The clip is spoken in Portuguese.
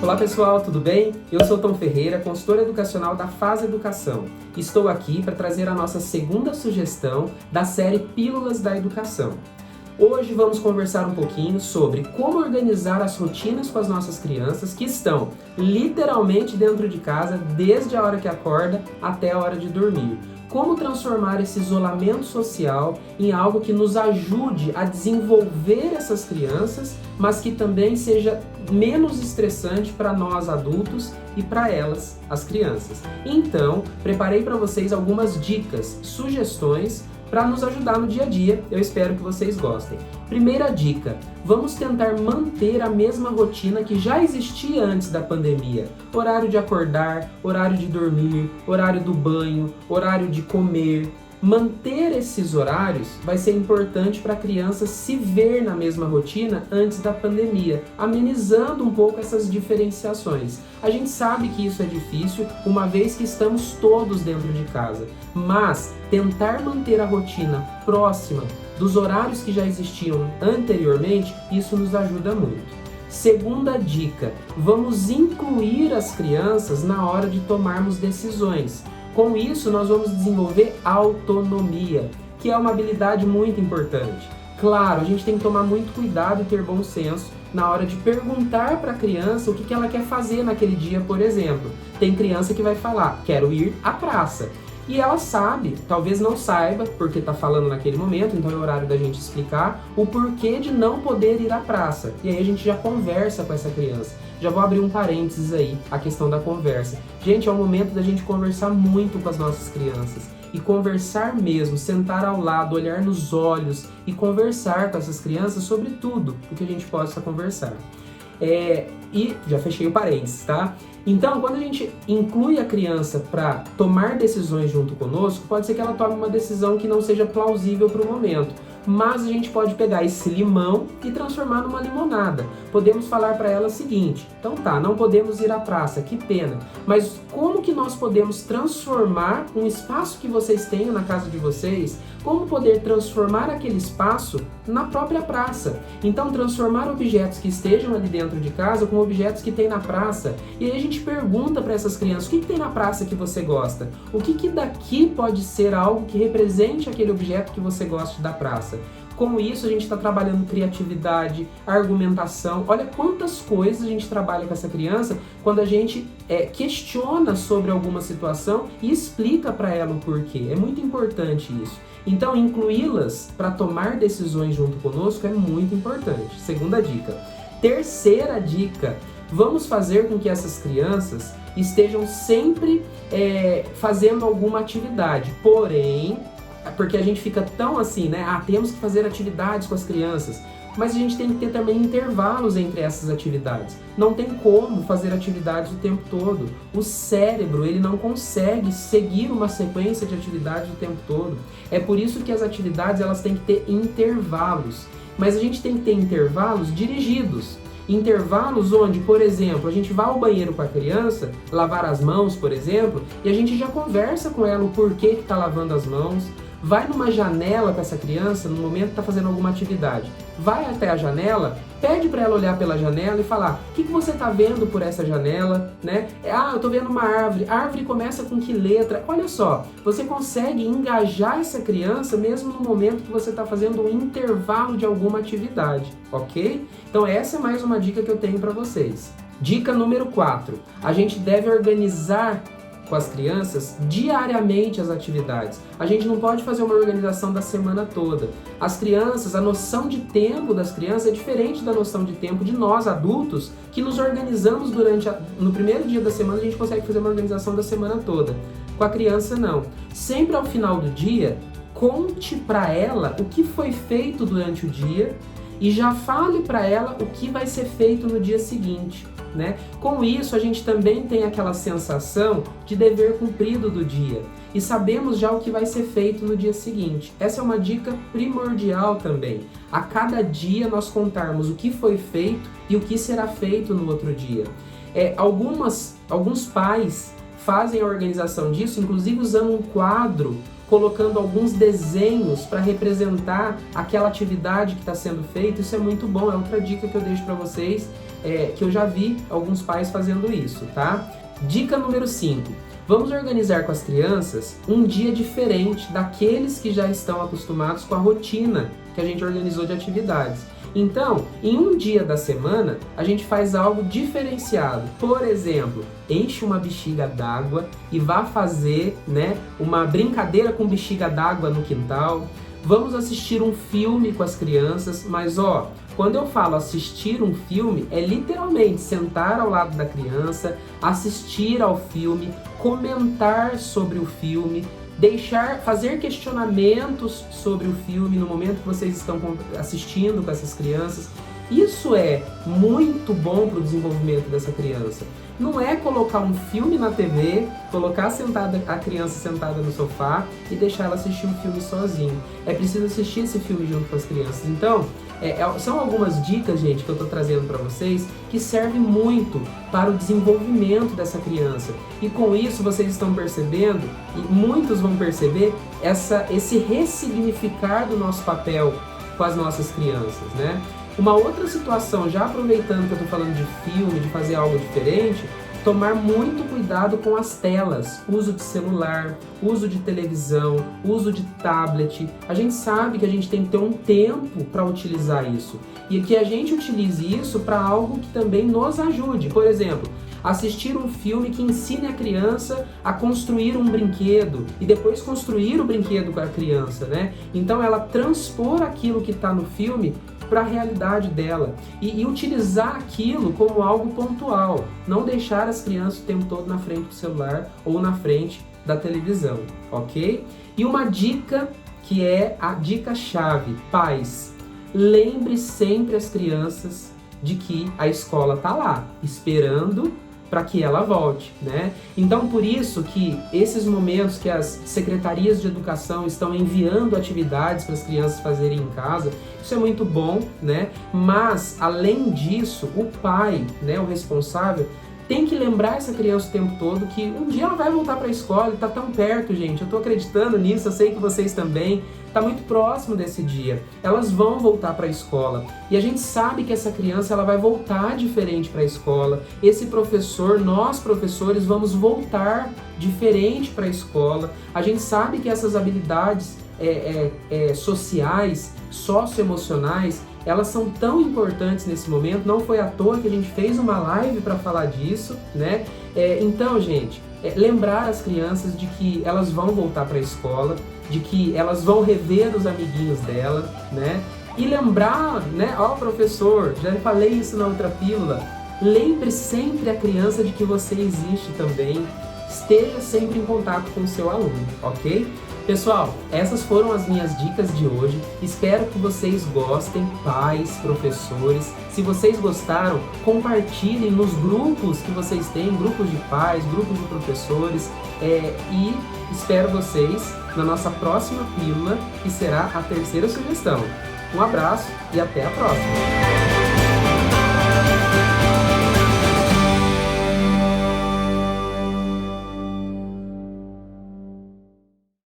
Olá pessoal, tudo bem? Eu sou Tom Ferreira, consultor educacional da Faz Educação. Estou aqui para trazer a nossa segunda sugestão da série Pílulas da Educação. Hoje vamos conversar um pouquinho sobre como organizar as rotinas com as nossas crianças que estão literalmente dentro de casa desde a hora que acorda até a hora de dormir. Como transformar esse isolamento social em algo que nos ajude a desenvolver essas crianças, mas que também seja menos estressante para nós adultos e para elas, as crianças. Então, preparei para vocês algumas dicas, sugestões para nos ajudar no dia a dia. Eu espero que vocês gostem. Primeira dica, vamos tentar manter a mesma rotina que já existia antes da pandemia. Horário de acordar, horário de dormir, horário do banho, horário de comer. Manter esses horários vai ser importante para a criança se ver na mesma rotina antes da pandemia, amenizando um pouco essas diferenciações. A gente sabe que isso é difícil, uma vez que estamos todos dentro de casa, mas tentar manter a rotina próxima dos horários que já existiam anteriormente, isso nos ajuda muito. Segunda dica, vamos incluir as crianças na hora de tomarmos decisões. Com isso, nós vamos desenvolver autonomia, que é uma habilidade muito importante. Claro, a gente tem que tomar muito cuidado e ter bom senso na hora de perguntar para a criança o que ela quer fazer naquele dia, por exemplo. Tem criança que vai falar, quero ir à praça. E ela sabe, talvez não saiba, porque está falando naquele momento, então é o horário da gente explicar o porquê de não poder ir à praça. E aí a gente já conversa com essa criança. Já vou abrir um parênteses aí, a questão da conversa. Gente, é o momento da gente conversar muito com as nossas crianças. E conversar mesmo, sentar ao lado, olhar nos olhos e conversar com essas crianças sobre tudo o que a gente possa conversar. E já fechei o parênteses, tá? Então, quando a gente inclui a criança para tomar decisões junto conosco, pode ser que ela tome uma decisão que não seja plausível para o momento. Mas a gente pode pegar esse limão e transformar numa limonada. Podemos falar para ela o seguinte, então tá, não podemos ir à praça, que pena. Mas como que nós podemos transformar um espaço que vocês tenham na casa de vocês, como poder transformar aquele espaço na própria praça? Então, transformar objetos que estejam ali dentro de casa com objetos que tem na praça. E aí a gente pergunta para essas crianças, o que tem na praça que você gosta? O que daqui pode ser algo que represente aquele objeto que você gosta da praça? Com isso, a gente está trabalhando criatividade, argumentação. Olha quantas coisas a gente trabalha com essa criança quando a gente questiona sobre alguma situação e explica para ela o porquê. É muito importante isso. Então, incluí-las para tomar decisões junto conosco é muito importante. Segunda dica. Terceira dica. Vamos fazer com que essas crianças estejam sempre fazendo alguma atividade. Porém, porque a gente fica tão assim, né? Temos que fazer atividades com as crianças. Mas a gente tem que ter também intervalos entre essas atividades. Não tem como fazer atividades o tempo todo. O cérebro, ele não consegue seguir uma sequência de atividades o tempo todo. É por isso que as atividades, elas têm que ter intervalos. Mas a gente tem que ter intervalos dirigidos. Intervalos onde, por exemplo, a gente vai ao banheiro com a criança, lavar as mãos, por exemplo, e a gente já conversa com ela o porquê que está lavando as mãos. Vai numa janela com essa criança no momento que está fazendo alguma atividade. Vai até a janela, pede para ela olhar pela janela e falar o que você está vendo por essa janela, né? Eu estou vendo uma árvore. A árvore começa com que letra? Olha só, você consegue engajar essa criança mesmo no momento que você está fazendo um intervalo de alguma atividade, ok? Então essa é mais uma dica que eu tenho para vocês. Dica número 4. A gente deve organizar com as crianças diariamente as atividades. A gente não pode fazer uma organização da semana toda. As crianças, a noção de tempo das crianças é diferente da noção de tempo de nós adultos, que nos organizamos no primeiro dia da semana. A gente consegue fazer uma organização da semana toda. Com a criança não. Sempre ao final do dia, conte para ela o que foi feito durante o dia e já fale para ela o que vai ser feito no dia seguinte, né? Com isso, a gente também tem aquela sensação de dever cumprido do dia e sabemos já o que vai ser feito no dia seguinte. Essa é uma dica primordial também. A cada dia nós contarmos o que foi feito e o que será feito no outro dia. Alguns pais fazem a organização disso, inclusive usando um quadro colocando alguns desenhos para representar aquela atividade que está sendo feita. Isso é muito bom, é outra dica que eu deixo para vocês, que eu já vi alguns pais fazendo isso, tá? Dica número 5. Vamos organizar com as crianças um dia diferente daqueles que já estão acostumados com a rotina que a gente organizou de atividades. Então, em um dia da semana, a gente faz algo diferenciado. Por exemplo, enche uma bexiga d'água e vá fazer, uma brincadeira com bexiga d'água no quintal. Vamos assistir um filme com as crianças, mas quando eu falo assistir um filme, é literalmente sentar ao lado da criança, assistir ao filme, comentar sobre o filme, fazer questionamentos sobre o filme no momento que vocês estão assistindo com essas crianças. Isso é muito bom para o desenvolvimento dessa criança. Não é colocar um filme na TV, colocar a criança sentada no sofá e deixar ela assistir um filme sozinho. É preciso assistir esse filme junto com as crianças. Então, são algumas dicas, gente, que eu estou trazendo para vocês que servem muito para o desenvolvimento dessa criança. E com isso vocês estão percebendo, e muitos vão perceber, esse ressignificar do nosso papel com as nossas crianças, né? Uma outra situação, já aproveitando que eu estou falando de filme, de fazer algo diferente, tomar muito cuidado com as telas, uso de celular, uso de televisão, uso de tablet. A gente sabe que a gente tem que ter um tempo para utilizar isso e que a gente utilize isso para algo que também nos ajude. Por exemplo, assistir um filme que ensine a criança a construir um brinquedo e depois construir o brinquedo com a criança, né? Então ela transpor aquilo que está no filme para a realidade dela e utilizar aquilo como algo pontual, não deixar as crianças o tempo todo na frente do celular ou na frente da televisão, ok? E uma dica que é a dica-chave: pais, lembre sempre as crianças de que a escola tá lá, esperando para que ela volte, né? Então, por isso que esses momentos que as secretarias de educação estão enviando atividades para as crianças fazerem em casa, isso é muito bom, né? Mas, além disso, o pai, o responsável, tem que lembrar essa criança o tempo todo que um dia ela vai voltar para a escola e tá tão perto, gente. Eu tô acreditando nisso, eu sei que vocês também. Tá muito próximo desse dia. Elas vão voltar para a escola. E a gente sabe que essa criança ela vai voltar diferente para a escola. Esse professor, nós professores, vamos voltar diferente para a escola. A gente sabe que essas habilidades sociais, socioemocionais, elas são tão importantes nesse momento. Não foi à toa que a gente fez uma live para falar disso, né? Então, gente, lembrar as crianças de que elas vão voltar para a escola, de que elas vão rever os amiguinhos dela, né? E lembrar, professor, já falei isso na outra pílula, lembre sempre a criança de que você existe também, esteja sempre em contato com o seu aluno, ok? Pessoal, essas foram as minhas dicas de hoje. Espero que vocês gostem, pais, professores. Se vocês gostaram, compartilhem nos grupos que vocês têm, grupos de pais, grupos de professores. E espero vocês na nossa próxima pílula, que será a terceira sugestão. Um abraço e até a próxima!